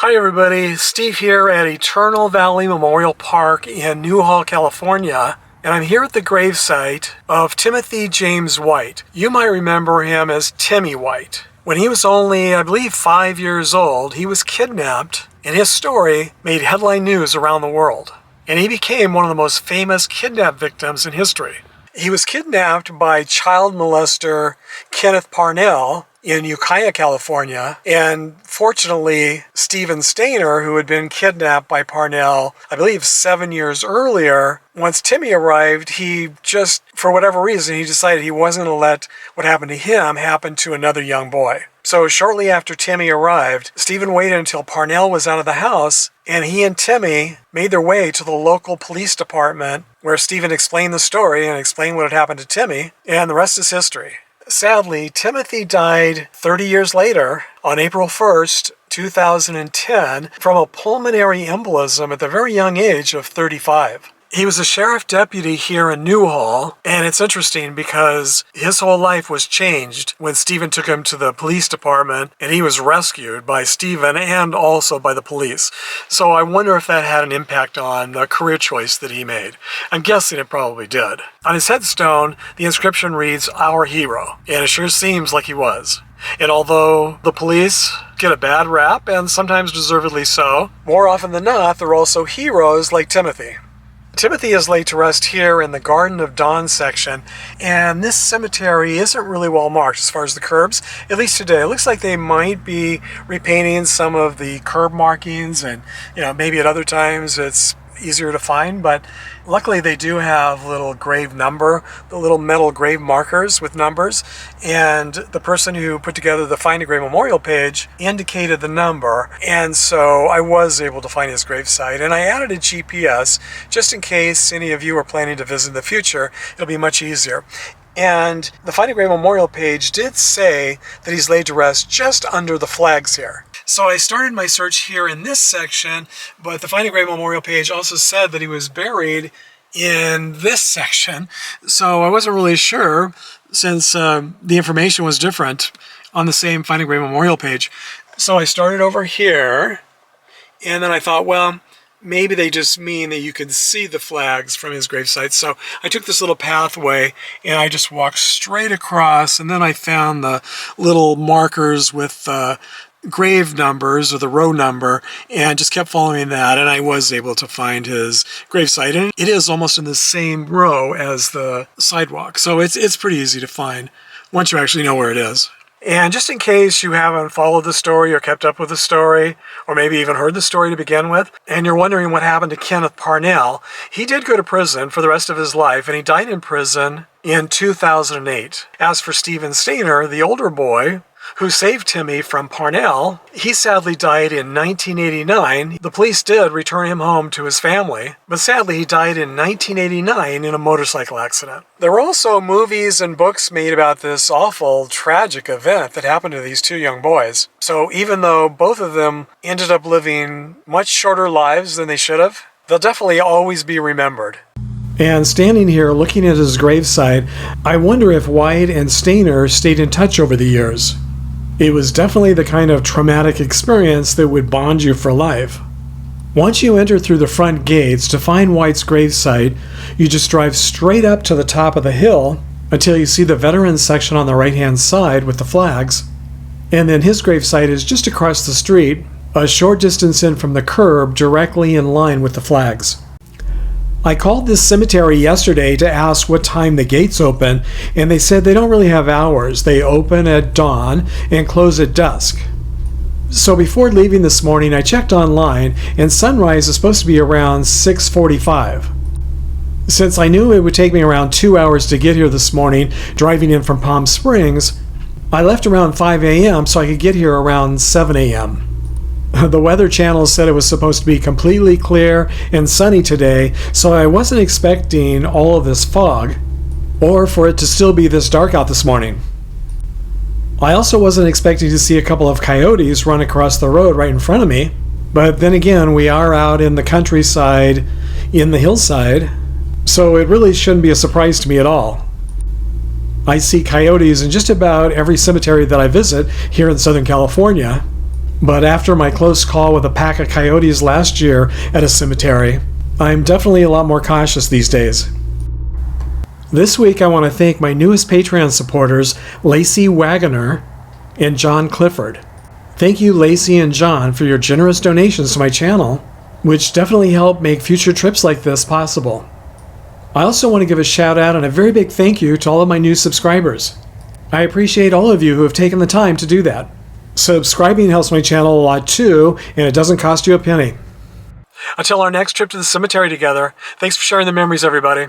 Hi everybody, Steve here at Eternal Valley Memorial Park in Newhall, California, and I'm here at the gravesite of Timothy James White. You might remember him as Timmy White. When he was only, I believe, 5 years old, he was kidnapped, and his story made headline news around the world. And he became one of the most famous kidnap victims in history. He was kidnapped by child molester Kenneth Parnell in Ukiah, California, and fortunately, Stephen Stayner, who had been kidnapped by Parnell, I believe 7 years earlier, once Timmy arrived, he just, for whatever reason, he decided he wasn't going to let what happened to him happen to another young boy. So shortly after Timmy arrived, Stephen waited until Parnell was out of the house, and he and Timmy made their way to the local police department, where Stephen explained the story and explained what had happened to Timmy, and the rest is history. Sadly, Timothy died 30 years later on April 1st, 2010 from a pulmonary embolism at the very young age of 35. He was a sheriff deputy here in Newhall, and it's interesting because his whole life was changed when Stephen took him to the police department, and he was rescued by Stephen and also by the police. So I wonder if that had an impact on the career choice that he made. I'm guessing it probably did. On his headstone, the inscription reads, "Our Hero," and it sure seems like he was. And although the police get a bad rap, and sometimes deservedly so, more often than not, they're also heroes like Timothy. Timothy is laid to rest here in the Garden of Dawn section, and this cemetery isn't really well marked as far as the curbs, at least today. It looks like they might be repainting some of the curb markings, and maybe at other times it's easier to find, but luckily they do have little grave number, the little metal grave markers with numbers, and the person who put together the Find a Grave Memorial page indicated the number, and so I was able to find his gravesite, and I added a GPS just in case any of you are planning to visit in the future. It'll be much easier. And the Find a Grave Memorial page did say that he's laid to rest just under the flags here. So I started my search here in this section, but the Find a Grave Memorial page also said that he was buried in this section. So I wasn't really sure, since the information was different on the same Find a Grave Memorial page. So I started over here, and then I thought, well, maybe they just mean that you can see the flags from his gravesite. So I took this little pathway and I just walked straight across, and then I found the little markers with grave numbers or the row number, and just kept following that, and I was able to find his gravesite. And it is almost in the same row as the sidewalk, so it's pretty easy to find once you actually know where it is. And just in case you haven't followed the story or kept up with the story, or maybe even heard the story to begin with, and you're wondering what happened to Kenneth Parnell, he did go to prison for the rest of his life, and he died in prison in 2008. As for Stephen Stayner, the older boy who saved Timmy from Parnell, he sadly died in 1989. The police did return him home to his family, but sadly he died in 1989 in a motorcycle accident. There were also movies and books made about this awful, tragic event that happened to these two young boys. So even though both of them ended up living much shorter lives than they should have, they'll definitely always be remembered. And standing here looking at his gravesite, I wonder if White and Stayner stayed in touch over the years. It was definitely the kind of traumatic experience that would bond you for life. Once you enter through the front gates, to find White's gravesite, you just drive straight up to the top of the hill until you see the veterans section on the right-hand side with the flags. And then his gravesite is just across the street, a short distance in from the curb, directly in line with the flags. I called this cemetery yesterday to ask what time the gates open, and they said they don't really have hours. They open at dawn and close at dusk. So before leaving this morning, I checked online, and sunrise is supposed to be around 6:45. Since I knew it would take me around 2 hours to get here this morning, driving in from Palm Springs, I left around 5 a.m. so I could get here around 7 a.m. The Weather Channel said it was supposed to be completely clear and sunny today, so I wasn't expecting all of this fog, or for it to still be this dark out this morning. I also wasn't expecting to see a couple of coyotes run across the road right in front of me, but then again, we are out in the countryside, in the hillside, so it really shouldn't be a surprise to me at all. I see coyotes in just about every cemetery that I visit here in Southern California. But after my close call with a pack of coyotes last year at a cemetery, I'm definitely a lot more cautious these days. This week I want to thank my newest Patreon supporters, Lacey Wagoner and John Clifford. Thank you, Lacey and John, for your generous donations to my channel, which definitely help make future trips like this possible. I also want to give a shout out and a very big thank you to all of my new subscribers. I appreciate all of you who have taken the time to do that. Subscribing helps my channel a lot too, and it doesn't cost you a penny. Until our next trip to the cemetery together, thanks for sharing the memories, everybody.